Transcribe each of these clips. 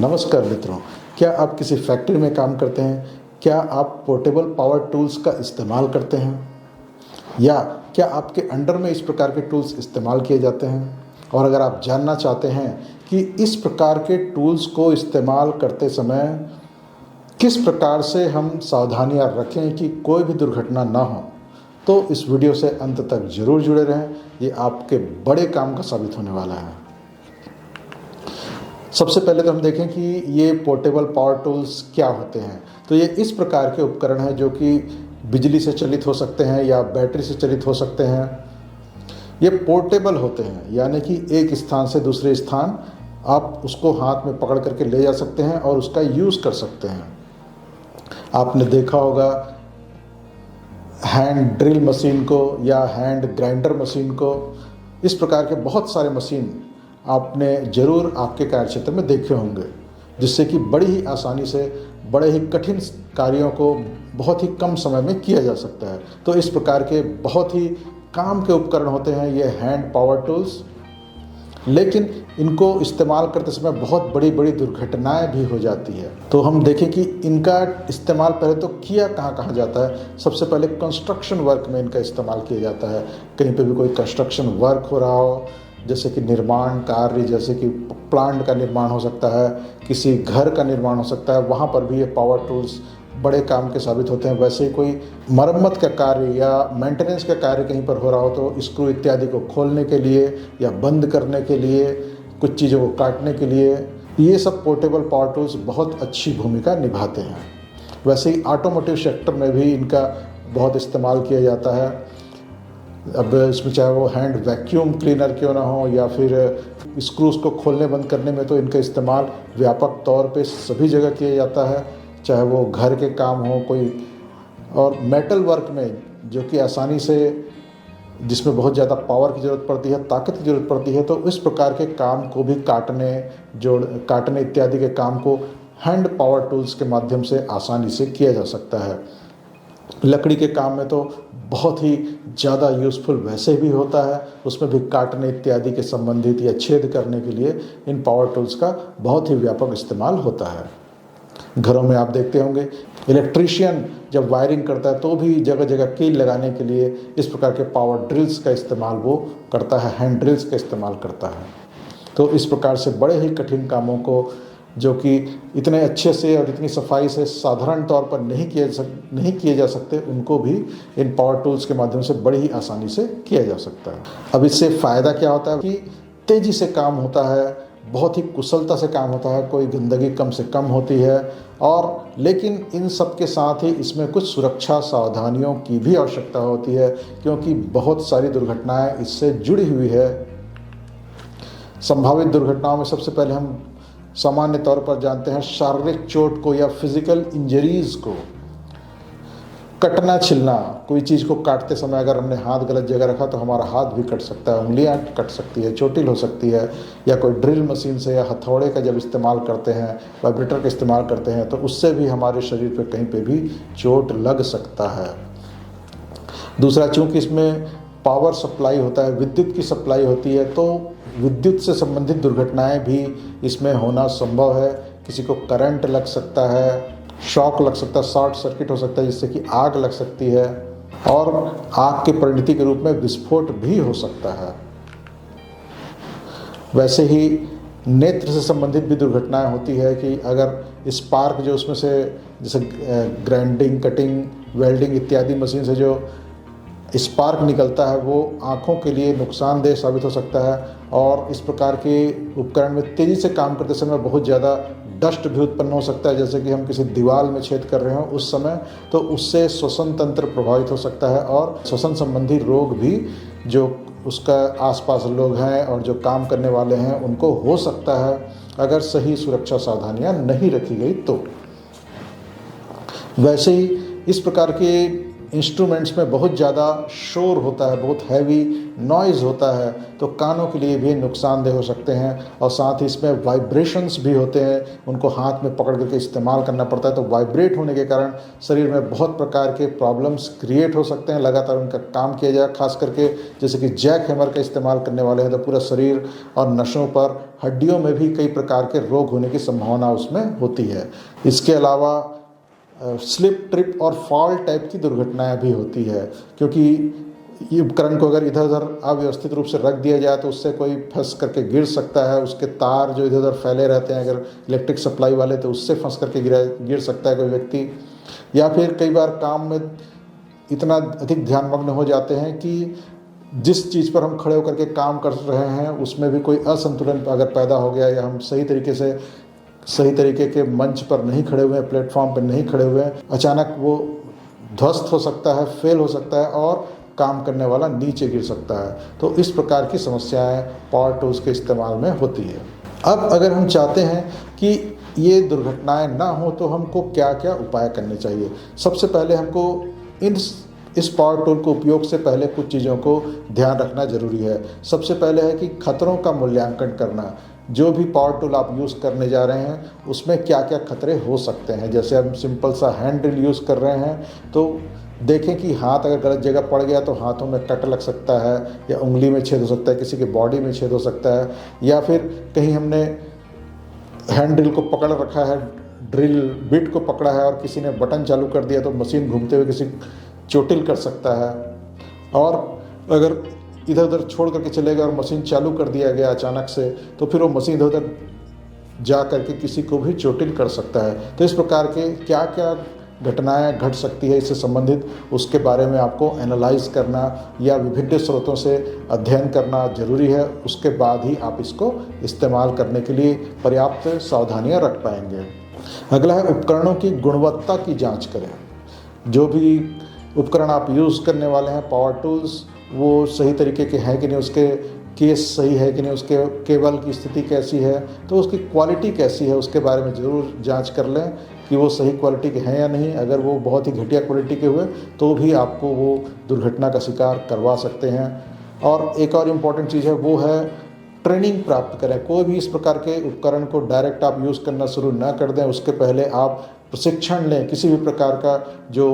नमस्कार मित्रों, क्या आप किसी फैक्ट्री में काम करते हैं? क्या आप पोर्टेबल पावर टूल्स का इस्तेमाल करते हैं? या क्या आपके अंडर में इस प्रकार के टूल्स इस्तेमाल किए जाते हैं? और अगर आप जानना चाहते हैं कि इस प्रकार के टूल्स को इस्तेमाल करते समय किस प्रकार से हम सावधानियां रखें कि कोई भी दुर्घटना ना हो, तो इस वीडियो से अंत तक जरूर जुड़े रहें। ये आपके बड़े काम का साबित होने वाला है। सबसे पहले तो हम देखें कि ये पोर्टेबल पावर टूल्स क्या होते हैं। तो ये इस प्रकार के उपकरण हैं जो कि बिजली से चलित हो सकते हैं या बैटरी से चलित हो सकते हैं। ये पोर्टेबल होते हैं, यानी कि एक स्थान से दूसरे स्थान आप उसको हाथ में पकड़ करके ले जा सकते हैं और उसका यूज़ कर सकते हैं। आपने देखा होगा हैंड ड्रिल मशीन को या हैंड ग्राइंडर मशीन को, इस प्रकार के बहुत सारे मशीन आपने ज़रूर आपके कार्यक्षेत्र में देखे होंगे, जिससे कि बड़ी ही आसानी से बड़े ही कठिन कार्यों को बहुत ही कम समय में किया जा सकता है। तो इस प्रकार के बहुत ही काम के उपकरण होते हैं ये हैंड पावर टूल्स, लेकिन इनको इस्तेमाल करते समय बहुत बड़ी बड़ी दुर्घटनाएं भी हो जाती है। तो हम देखें कि इनका इस्तेमाल पहले तो किया कहाँ जाता है। सबसे पहले कंस्ट्रक्शन वर्क में इनका इस्तेमाल किया जाता है। कहीं पे भी कोई कंस्ट्रक्शन वर्क हो रहा हो, जैसे कि निर्माण कार्य, जैसे कि प्लांट का निर्माण हो सकता है, किसी घर का निर्माण हो सकता है, वहाँ पर भी ये पावर टूल्स बड़े काम के साबित होते हैं। वैसे ही कोई मरम्मत का कार्य या मेंटेनेंस का कार्य कहीं पर हो रहा हो तो स्क्रू इत्यादि को खोलने के लिए या बंद करने के लिए, कुछ चीज़ों को काटने के लिए, ये सब पोर्टेबल पावर टूल्स बहुत अच्छी भूमिका निभाते हैं। वैसे ही ऑटोमोटिव सेक्टर में भी इनका बहुत इस्तेमाल किया जाता है। अब इसमें चाहे वो हैंड वैक्यूम क्लीनर क्यों ना हो या फिर स्क्रूज को खोलने बंद करने में, तो इनका इस्तेमाल व्यापक तौर पे सभी जगह किया जाता है, चाहे वो घर के काम हो कोई, और मेटल वर्क में जो कि आसानी से, जिसमें बहुत ज़्यादा पावर की ज़रूरत पड़ती है, ताकत की ज़रूरत पड़ती है, तो इस प्रकार के काम को भी काटने इत्यादि के काम को हैंड पावर टूल्स के माध्यम से आसानी से किया जा सकता है। लकड़ी के काम में तो बहुत ही ज़्यादा यूज़फुल वैसे भी होता है, उसमें भी काटने इत्यादि के संबंधित या छेद करने के लिए इन पावर टूल्स का बहुत ही व्यापक इस्तेमाल होता है। घरों में आप देखते होंगे इलेक्ट्रीशियन जब वायरिंग करता है तो भी जगह जगह कील लगाने के लिए इस प्रकार के पावर ड्रिल्स का इस्तेमाल वो करता है, हैंड ड्रिल्स का इस्तेमाल करता है। तो इस प्रकार से बड़े ही कठिन कामों को, जो कि इतने अच्छे से और इतनी सफाई से साधारण तौर पर नहीं किए जा सकते, उनको भी इन पावर टूल्स के माध्यम से बड़ी ही आसानी से किया जा सकता है। अब इससे फ़ायदा क्या होता है कि तेज़ी से काम होता है, बहुत ही कुशलता से काम होता है, कोई गंदगी कम से कम होती है, और लेकिन इन सब के साथ ही इसमें कुछ सुरक्षा सावधानियों की भी आवश्यकता होती है, क्योंकि बहुत सारी दुर्घटनाएं इससे जुड़ी हुई है। संभावित दुर्घटनाओं में सबसे पहले हम सामान्य तौर पर जानते हैं शारीरिक चोट को या फिजिकल इंजरीज को। कटना छिलना, कोई चीज़ को काटते समय अगर हमने हाथ गलत जगह रखा तो हमारा हाथ भी कट सकता है, उंगलियां कट सकती है, चोटिल हो सकती है, या कोई ड्रिल मशीन से या हथौड़े का जब इस्तेमाल करते हैं, वाइब्रेटर का इस्तेमाल करते हैं, तो उससे भी हमारे शरीर पे कहीं पे भी चोट लग सकता है। दूसरा, चूँकि इसमें पावर सप्लाई होता है, विद्युत की सप्लाई होती है, तो विद्युत से संबंधित दुर्घटनाएं भी इसमें होना संभव है। किसी को करंट लग सकता है, शॉक लग सकता है, शॉर्ट सर्किट हो सकता है, जिससे कि आग लग सकती है, और आग की परिणति के रूप में विस्फोट भी हो सकता है। वैसे ही नेत्र से संबंधित भी दुर्घटनाएं होती है कि अगर स्पार्क जो उसमें से, जैसे ग्राइंडिंग, कटिंग, वेल्डिंग इत्यादि मशीन से जो स्पार्क निकलता है, वो आँखों के लिए नुकसानदेह साबित हो सकता है। और इस प्रकार के उपकरण में तेज़ी से काम करते समय बहुत ज़्यादा डस्ट भी उत्पन्न हो सकता है, जैसे कि हम किसी दीवार में छेद कर रहे हो उस समय, तो उससे श्वसन तंत्र प्रभावित हो सकता है, और श्वसन संबंधी रोग भी जो उसका आसपास लोग हैं और जो काम करने वाले हैं उनको हो सकता है, अगर सही सुरक्षा सावधानियां नहीं रखी गई तो। वैसे ही इस प्रकार के इंस्ट्रूमेंट्स में बहुत ज़्यादा शोर होता है, बहुत हैवी नॉइज़ होता है, तो कानों के लिए भी नुकसानदेह हो सकते हैं। और साथ ही इसमें वाइब्रेशंस भी होते हैं, उनको हाथ में पकड़ करके इस्तेमाल करना पड़ता है, तो वाइब्रेट होने के कारण शरीर में बहुत प्रकार के प्रॉब्लम्स क्रिएट हो सकते हैं। लगातार उनका काम किया जाए, खास करके जैसे कि जैक हैमर का इस्तेमाल करने वाले हैं तो पूरा शरीर और नसों पर, हड्डियों में भी कई प्रकार के रोग होने की संभावना उसमें होती है। इसके अलावा स्लिप, ट्रिप और फॉल टाइप की दुर्घटनाएं भी होती है, क्योंकि ये उपकरण को अगर इधर उधर अव्यवस्थित रूप से रख दिया जाए तो उससे कोई फंस करके गिर सकता है। उसके तार जो इधर उधर फैले रहते हैं, अगर इलेक्ट्रिक सप्लाई वाले, तो उससे फंस करके गिर सकता है कोई व्यक्ति। या फिर कई बार काम में इतना अधिक ध्यानमग्न हो जाते हैं कि जिस चीज़ पर हम खड़े होकर के काम कर रहे हैं उसमें भी कोई असंतुलन अगर पैदा हो गया, या हम सही तरीके के मंच पर नहीं खड़े हुए हैं, प्लेटफॉर्म पर नहीं खड़े हुए हैं, अचानक वो ध्वस्त हो सकता है, फेल हो सकता है और काम करने वाला नीचे गिर सकता है। तो इस प्रकार की समस्याएं पावर टूल्स के इस्तेमाल में होती है। अब अगर हम चाहते हैं कि ये दुर्घटनाएं ना हो तो हमको क्या क्या उपाय करने चाहिए। सबसे पहले हमको इस पावर टूल को उपयोग से पहले कुछ चीज़ों को ध्यान रखना जरूरी है। सबसे पहले है कि खतरों का मूल्यांकन करना। जो भी पावर टूल आप यूज़ करने जा रहे हैं उसमें क्या क्या खतरे हो सकते हैं। जैसे हम सिंपल सा हैंड ड्रिल यूज़ कर रहे हैं तो देखें कि हाथ अगर गलत जगह पड़ गया तो हाथों में कट लग सकता है, या उंगली में छेद हो सकता है, किसी के बॉडी में छेद हो सकता है, या फिर कहीं हमने हैंड ड्रिल को पकड़ रखा है, ड्रिल बिट को पकड़ा है और किसी ने बटन चालू कर दिया तो मशीन घूमते हुए किसी चोटिल कर सकता है। और अगर इधर उधर छोड़ करके चले गए और मशीन चालू कर दिया गया अचानक से, तो फिर वो मशीन इधर उधर जा करके किसी को भी चोटिल कर सकता है। तो इस प्रकार के क्या क्या घटनाएं घट सकती है इससे संबंधित, उसके बारे में आपको एनालाइज करना या विभिन्न स्रोतों से अध्ययन करना जरूरी है। उसके बाद ही आप इसको इस्तेमाल करने के लिए पर्याप्त सावधानियां रख पाएंगे। अगला है उपकरणों की गुणवत्ता की जांच करें। जो भी उपकरण आप यूज़ करने वाले हैं, पावर टूल्स, वो सही तरीके के हैं कि नहीं, उसके केस सही है कि नहीं, उसके केबल की स्थिति कैसी है, तो उसकी क्वालिटी कैसी है, उसके बारे में ज़रूर जांच कर लें कि वो सही क्वालिटी के हैं या नहीं। अगर वो बहुत ही घटिया क्वालिटी के हुए तो भी आपको वो दुर्घटना का शिकार करवा सकते हैं। और एक और इम्पॉर्टेंट चीज़ है वो है ट्रेनिंग प्राप्त करें। कोई भी इस प्रकार के उपकरण को डायरेक्ट आप यूज़ करना शुरू ना कर दें, उसके पहले आप प्रशिक्षण लें। किसी भी प्रकार का जो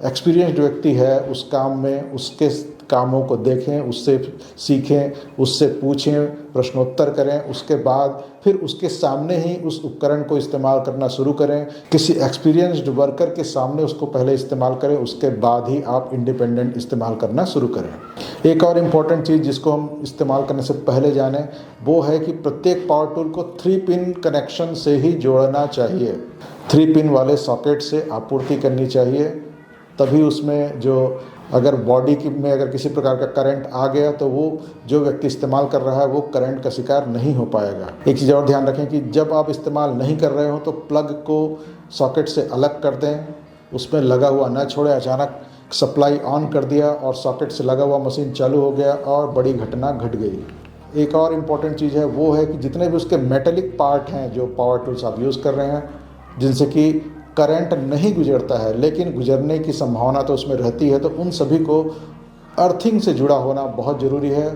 एक्सपीरियंस्ड व्यक्ति है उस काम में, उसके कामों को देखें, उससे सीखें, उससे पूछें, प्रश्नोत्तर करें। उसके बाद फिर उसके सामने ही उस उपकरण को इस्तेमाल करना शुरू करें। किसी एक्सपीरियंस्ड वर्कर के सामने उसको पहले इस्तेमाल करें, उसके बाद ही आप इंडिपेंडेंट इस्तेमाल करना शुरू करें। एक और इम्पॉर्टेंट चीज़ जिसको हम इस्तेमाल करने से पहले जानें वो है कि प्रत्येक पावर टूल को 3 पिन कनेक्शन से ही जोड़ना चाहिए। 3 पिन वाले सॉकेट से आपूर्ति करनी चाहिए, तभी उसमें जो अगर बॉडी में अगर किसी प्रकार का करंट आ गया तो वो जो व्यक्ति इस्तेमाल कर रहा है वो करंट का शिकार नहीं हो पाएगा। एक चीज़ और ध्यान रखें कि जब आप इस्तेमाल नहीं कर रहे हो तो प्लग को सॉकेट से अलग कर दें, उसमें लगा हुआ न छोड़ें। अचानक सप्लाई ऑन कर दिया और सॉकेट से लगा हुआ मशीन चालू हो गया और बड़ी घटना घट गई। एक और इम्पॉर्टेंट चीज़ है वो है कि जितने भी उसके मेटेलिक पार्ट हैं जो पावर टूल्स आप यूज़ कर रहे हैं, जिनसे कि करंट नहीं गुजरता है लेकिन गुजरने की संभावना तो उसमें रहती है, तो उन सभी को अर्थिंग से जुड़ा होना बहुत ज़रूरी है।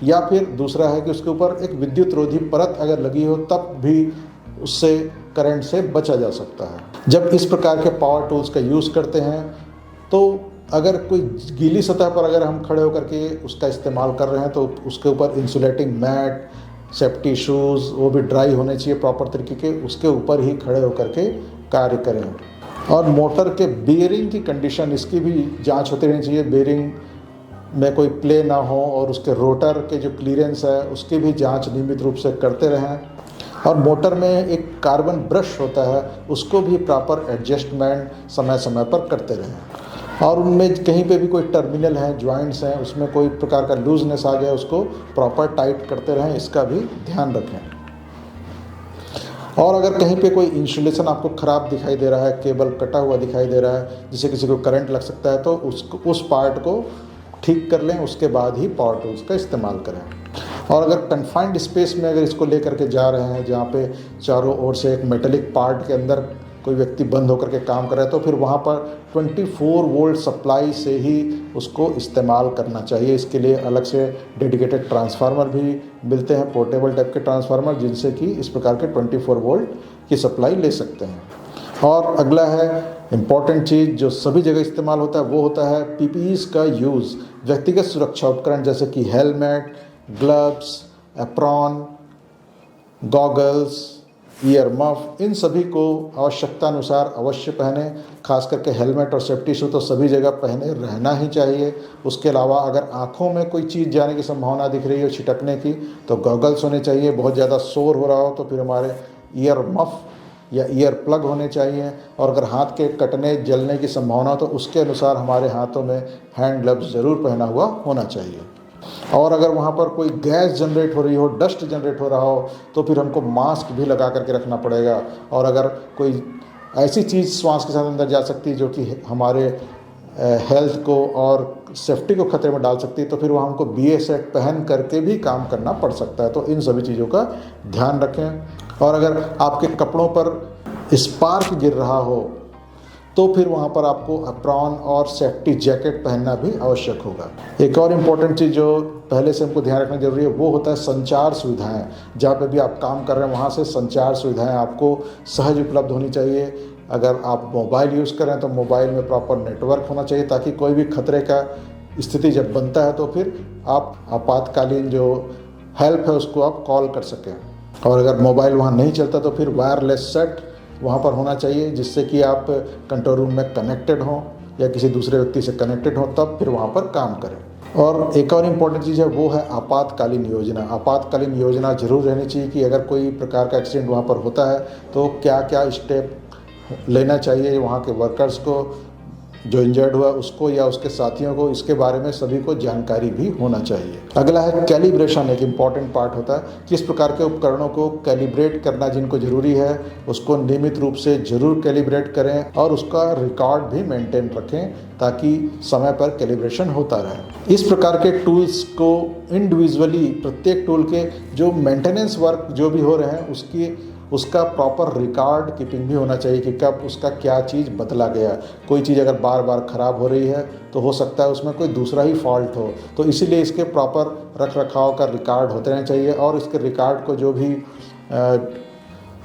या फिर दूसरा है कि उसके ऊपर एक विद्युत रोधी परत अगर लगी हो तब भी उससे करंट से बचा जा सकता है। जब इस प्रकार के पावर टूल्स का यूज़ करते हैं तो अगर कोई गीली सतह पर अगर हम खड़े होकर के उसका इस्तेमाल कर रहे हैं तो उसके ऊपर इंसुलेटिंग मैट, सेफ्टी शूज़, वो भी ड्राई होने चाहिए प्रॉपर तरीके के, उसके ऊपर ही खड़े होकर के कार्य करें। और मोटर के बेयरिंग की कंडीशन, इसकी भी जांच होती रहनी चाहिए। बेयरिंग में कोई प्ले ना हो और उसके रोटर के जो क्लीयरेंस है उसकी भी जांच नियमित रूप से करते रहें। और मोटर में एक कार्बन ब्रश होता है, उसको भी प्रॉपर एडजस्टमेंट समय समय पर करते रहें। और उनमें कहीं पे भी कोई टर्मिनल है, जॉइंट्स हैं, उसमें कोई प्रकार का लूजनेस आ गया उसको प्रॉपर टाइट करते रहें, इसका भी ध्यान रखें। और अगर कहीं पे कोई इंसुलेशन आपको ख़राब दिखाई दे रहा है, केबल कटा हुआ दिखाई दे रहा है जिससे किसी को करंट लग सकता है, तो उस पार्ट को ठीक कर लें, उसके बाद ही पावर टूल्स का इस्तेमाल करें। और अगर कन्फाइंड स्पेस में अगर इसको लेकर के जा रहे हैं जहाँ पे चारों ओर से एक मेटेलिक पार्ट के अंदर कोई व्यक्ति बंद होकर के काम कर रहा है तो फिर वहाँ पर 24 वोल्ट सप्लाई से ही उसको इस्तेमाल करना चाहिए। इसके लिए अलग से डेडिकेटेड ट्रांसफार्मर भी मिलते हैं, पोर्टेबल टाइप के ट्रांसफार्मर, जिनसे कि इस प्रकार के 24 वोल्ट की सप्लाई ले सकते हैं। और अगला है इम्पॉर्टेंट चीज़ जो सभी जगह इस्तेमाल होता है, वो होता है पीपीईज का यूज़। व्यक्तिगत सुरक्षा उपकरण जैसे कि helmet, gloves, apron, goggles, ear muff, इन सभी को आवश्यकता अनुसार अवश्य पहने। खास करके हेलमेट और सेफ्टी शू तो सभी जगह पहने रहना ही चाहिए। उसके अलावा अगर आँखों में कोई चीज़ जाने की संभावना दिख रही हो छिटकने की तो गॉगल्स होने चाहिए। बहुत ज़्यादा शोर हो रहा हो तो फिर हमारे ईयर मफ या ईयर प्लग होने चाहिए। और अगर हाथ के कटने जलने की संभावना हो तो उसके अनुसार हमारे हाथों में हैंड ग्लव्स ज़रूर पहना हुआ होना चाहिए। और अगर वहाँ पर कोई गैस जनरेट हो रही हो, डस्ट जनरेट हो रहा हो तो फिर हमको मास्क भी लगा करके रखना पड़ेगा। और अगर कोई ऐसी चीज़ श्वास के साथ अंदर जा सकती है जो कि हमारे हेल्थ को और सेफ्टी को खतरे में डाल सकती है तो फिर वहाँ हमको BA सेट पहन करके भी काम करना पड़ सकता है। तो इन सभी चीज़ों का ध्यान रखें। और अगर आपके कपड़ों पर स्पार्क गिर रहा हो तो फिर वहाँ पर आपको एप्रॉन और सेफ्टी जैकेट पहनना भी आवश्यक होगा। एक और इम्पॉर्टेंट चीज़ जो पहले से हमको ध्यान रखना जरूरी है वो होता है संचार सुविधाएं। जहाँ पे भी आप काम कर रहे हैं वहाँ से संचार सुविधाएं आपको सहज उपलब्ध होनी चाहिए। अगर आप मोबाइल यूज़ कर रहे हैं तो मोबाइल में प्रॉपर नेटवर्क होना चाहिए ताकि कोई भी खतरे का स्थिति जब बनता है तो फिर आप आपातकालीन जो हेल्प है उसको आप कॉल कर सकें। और अगर मोबाइल वहाँ नहीं चलता तो फिर वायरलेस सेट वहाँ पर होना चाहिए जिससे कि आप कंट्रोल रूम में कनेक्टेड हों या किसी दूसरे व्यक्ति से कनेक्टेड हों, तब फिर वहाँ पर काम करें। और एक और इम्पॉर्टेंट चीज़ है वो है आपातकालीन योजना। आपातकालीन योजना जरूर रहनी चाहिए कि अगर कोई प्रकार का एक्सीडेंट वहाँ पर होता है तो क्या क्या स्टेप लेना चाहिए वहाँ के वर्कर्स को, जो इंजर्ड हुआ उसको या उसके साथियों को, इसके बारे में सभी को जानकारी भी होना चाहिए। अगला है कैलिब्रेशन। एक इम्पॉर्टेंट पार्ट होता है किस प्रकार के उपकरणों को कैलिब्रेट करना जिनको ज़रूरी है उसको नियमित रूप से ज़रूर कैलिब्रेट करें और उसका रिकॉर्ड भी मेंटेन रखें ताकि समय पर कैलिब्रेशन होता रहे। इस प्रकार के टूल्स को इंडिविजुअली प्रत्येक टूल के जो मेंटेनेंस वर्क जो भी हो रहे हैं उसका प्रॉपर रिकॉर्ड कीपिंग भी होना चाहिए कि कब उसका क्या चीज़ बदला गया। कोई चीज़ अगर बार बार ख़राब हो रही है तो हो सकता है उसमें कोई दूसरा ही फॉल्ट हो, तो इसीलिए इसके प्रॉपर रख रखाव का रिकॉर्ड होते रहना चाहिए। और इसके रिकॉर्ड को जो भी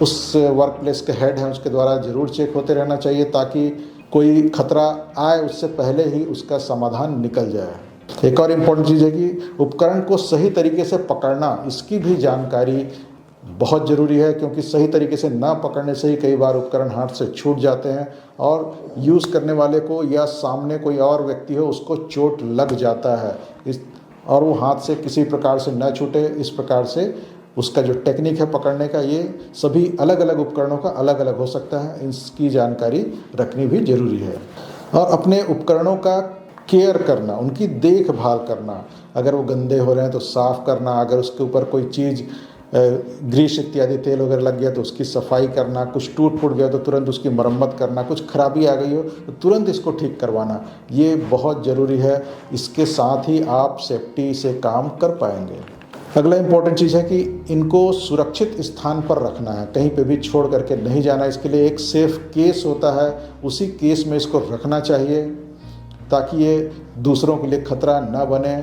उस वर्क प्लेस के हेड हैं उसके द्वारा ज़रूर चेक होते रहना चाहिए ताकि कोई खतरा आए उससे पहले ही उसका समाधान निकल जाए। एक और इम्पोर्टेंट चीज़ है कि उपकरण को सही तरीके से पकड़ना, इसकी भी जानकारी बहुत ज़रूरी है क्योंकि सही तरीके से ना पकड़ने से ही कई बार उपकरण हाथ से छूट जाते हैं और यूज़ करने वाले को या सामने कोई और व्यक्ति हो उसको चोट लग जाता है और वो हाथ से किसी प्रकार से न छूटे। इस प्रकार से उसका जो टेक्निक है पकड़ने का, ये सभी अलग अलग उपकरणों का अलग अलग हो सकता है, इसकी जानकारी रखनी भी ज़रूरी है। और अपने उपकरणों का केयर करना, उनकी देखभाल करना, अगर वो गंदे हो रहे हैं तो साफ़ करना, अगर उसके ऊपर कोई चीज़ ग्रीस इत्यादि तेल वगैरह लग गया तो उसकी सफाई करना, कुछ टूट फूट गया तो तुरंत उसकी मरम्मत करना, कुछ खराबी आ गई हो तो तुरंत इसको ठीक करवाना, ये बहुत ज़रूरी है। इसके साथ ही आप सेफ्टी से काम कर पाएंगे। अगला इम्पोर्टेंट चीज़ है कि इनको सुरक्षित स्थान पर रखना है, कहीं पे भी छोड़ करके नहीं जाना। इसके लिए एक सेफ केस होता है, उसी केस में इसको रखना चाहिए ताकि ये दूसरों के लिए खतरा न बने।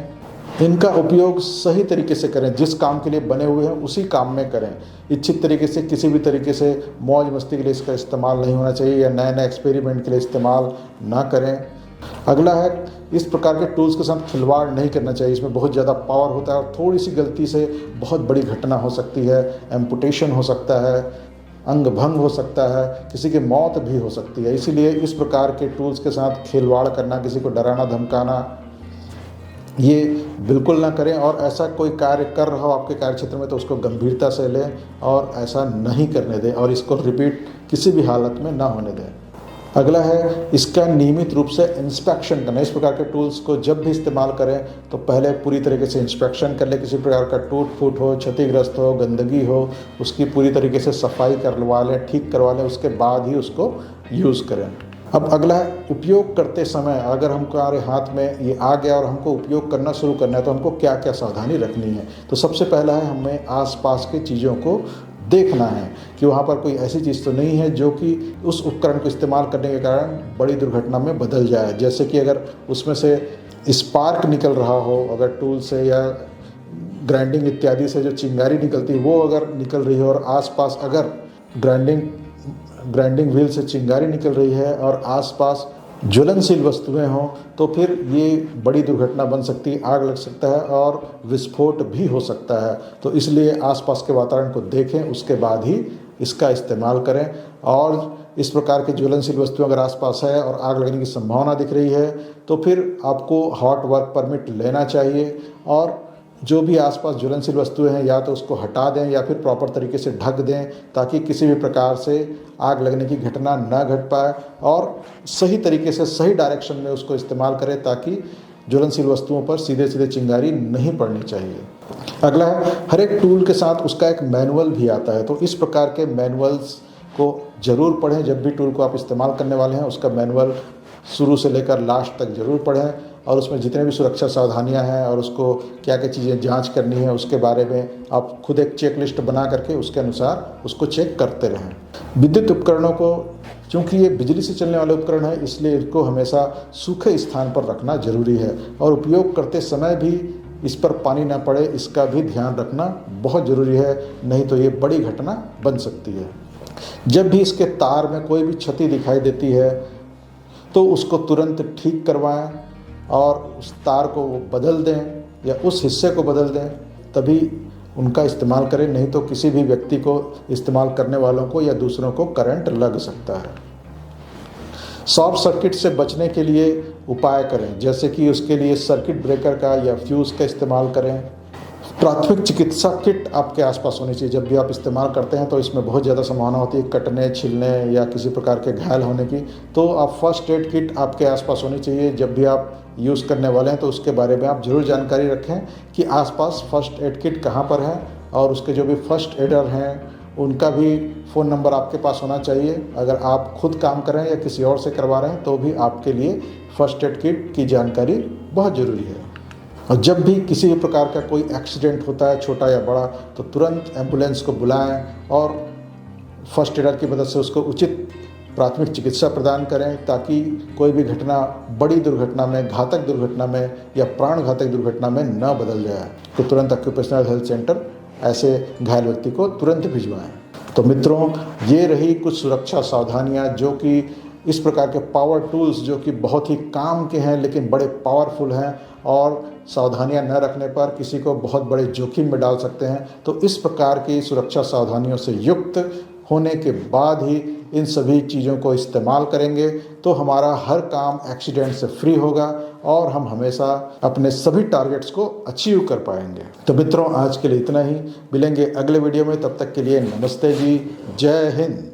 इनका उपयोग सही तरीके से करें, जिस काम के लिए बने हुए हैं उसी काम में करें। इच्छित तरीके से किसी भी तरीके से मौज मस्ती के लिए इसका इस्तेमाल नहीं होना चाहिए या नए नए एक्सपेरिमेंट के लिए इस्तेमाल ना करें। अगला है इस प्रकार के टूल्स के साथ खिलवाड़ नहीं करना चाहिए। इसमें बहुत ज़्यादा पावर होता है और थोड़ी सी गलती से बहुत बड़ी घटना हो सकती है, एम्पुटेशन हो सकता है, अंग भंग हो सकता है, किसी की मौत भी हो सकती है। इसीलिए इस प्रकार के टूल्स के साथ खिलवाड़ करना, किसी को डराना धमकाना, ये बिल्कुल ना करें। और ऐसा कोई कार्य कर रहा हो आपके कार्य क्षेत्र में तो उसको गंभीरता से लें और ऐसा नहीं करने दें और इसको रिपीट किसी भी हालत में ना होने दें। अगला है इसका नियमित रूप से इंस्पेक्शन करना। इस प्रकार के टूल्स को जब भी इस्तेमाल करें तो पहले पूरी तरीके से इंस्पेक्शन कर ले, किसी प्रकार का टूट फूट हो, क्षतिग्रस्त हो, गंदगी हो, उसकी पूरी तरीके से सफाई करवा लें, ठीक करवा लें, उसके बाद ही उसको यूज़ करें। अब अगला है उपयोग करते समय अगर हमारे हाथ में ये आ गया और हमको उपयोग करना शुरू करना है तो हमको क्या क्या सावधानी रखनी है। तो सबसे पहला है हमें आसपास की चीज़ों को देखना है कि वहाँ पर कोई ऐसी चीज़ तो नहीं है जो कि उस उपकरण को इस्तेमाल करने के कारण बड़ी दुर्घटना में बदल जाए। जैसे कि अगर उसमें से स्पार्क निकल रहा हो, अगर टूल से या ग्राइंडिंग इत्यादि से जो चिंगारी निकलती है वो अगर निकल रही है और आसपास अगर ग्राइंडिंग व्हील से चिंगारी निकल रही है और आसपास ज्वलनशील वस्तुएं हों, तो फिर ये बड़ी दुर्घटना बन सकती है, आग लग सकता है और विस्फोट भी हो सकता है। तो इसलिए आसपास के वातावरण को देखें, उसके बाद ही इसका इस्तेमाल करें। और इस प्रकार के ज्वलनशील वस्तुएं अगर आसपास है और आग लगने की संभावना दिख रही है तो फिर आपको हॉट वर्क परमिट लेना चाहिए और जो भी आसपास ज्वलनशील वस्तुएं हैं या तो उसको हटा दें या फिर प्रॉपर तरीके से ढक दें, ताकि किसी भी प्रकार से आग लगने की घटना न घट पाए, और सही तरीके से सही डायरेक्शन में उसको इस्तेमाल करें ताकि ज्वलनशील वस्तुओं पर सीधे सीधे चिंगारी नहीं पड़नी चाहिए। अगला है, हर एक टूल के साथ उसका एक मैनुअल भी आता है, तो इस प्रकार के मैनुअल्स को ज़रूर पढ़ें। जब भी टूल को आप इस्तेमाल करने वाले हैं उसका मैनुअल शुरू से लेकर लास्ट तक ज़रूर पढ़ें और उसमें जितने भी सुरक्षा सावधानियां हैं और उसको क्या क्या चीज़ें जांच करनी है उसके बारे में आप खुद एक चेक लिस्ट बना करके उसके अनुसार उसको चेक करते रहें। विद्युत उपकरणों को, चूँकि ये बिजली से चलने वाले उपकरण है, इसलिए इनको हमेशा सूखे स्थान पर रखना जरूरी है और उपयोग करते समय भी इस पर पानी ना पड़े इसका भी ध्यान रखना बहुत ज़रूरी है, नहीं तो ये बड़ी घटना बन सकती है। जब भी इसके तार में कोई भी क्षति दिखाई देती है तो उसको तुरंत ठीक करवाएं और उस तार को बदल दें या उस हिस्से को बदल दें, तभी उनका इस्तेमाल करें, नहीं तो किसी भी व्यक्ति को इस्तेमाल करने वालों को या दूसरों को करंट लग सकता है। शॉर्ट सर्किट से बचने के लिए उपाय करें, जैसे कि उसके लिए सर्किट ब्रेकर का या फ्यूज़ का इस्तेमाल करें। प्राथमिक चिकित्सा किट आपके आसपास होनी चाहिए। जब भी आप इस्तेमाल करते हैं तो इसमें बहुत ज़्यादा संभावना होती है कटने, छिलने या किसी प्रकार के घायल होने की, तो आप फर्स्ट एड किट आपके आसपास होनी चाहिए। जब भी आप यूज़ करने वाले हैं तो उसके बारे में आप ज़रूर जानकारी रखें कि आसपास फर्स्ट एड किट कहाँ पर है, और उसके जो भी फर्स्ट एडर हैं उनका भी फ़ोन नंबर आपके पास होना चाहिए। अगर आप खुद काम कर रहे हैं या किसी और से करवा रहे हैं तो भी आपके लिए फर्स्ट एड किट की जानकारी बहुत ज़रूरी है। और जब भी किसी भी प्रकार का कोई एक्सीडेंट होता है, छोटा या बड़ा, तो तुरंत एम्बुलेंस को बुलाएं और फर्स्ट एडर की मदद से उसको उचित प्राथमिक चिकित्सा प्रदान करें, ताकि कोई भी घटना बड़ी दुर्घटना में, घातक दुर्घटना में या प्राण घातक दुर्घटना में न बदल जाए। तो तुरंत ऑक्यूपेशनल हेल्थ सेंटर ऐसे घायल व्यक्ति को तुरंत भिजवाएं। तो मित्रों, ये रही कुछ सुरक्षा सावधानियाँ जो कि इस प्रकार के पावर टूल्स जो कि बहुत ही काम के हैं लेकिन बड़े पावरफुल हैं और सावधानियां न रखने पर किसी को बहुत बड़े जोखिम में डाल सकते हैं। तो इस प्रकार की सुरक्षा सावधानियों से युक्त होने के बाद ही इन सभी चीज़ों को इस्तेमाल करेंगे तो हमारा हर काम एक्सीडेंट से फ्री होगा और हम हमेशा अपने सभी टारगेट्स को अचीव कर पाएंगे। तो मित्रों, आज के लिए इतना ही। मिलेंगे अगले वीडियो में, तब तक के लिए नमस्ते जी, जय हिंद।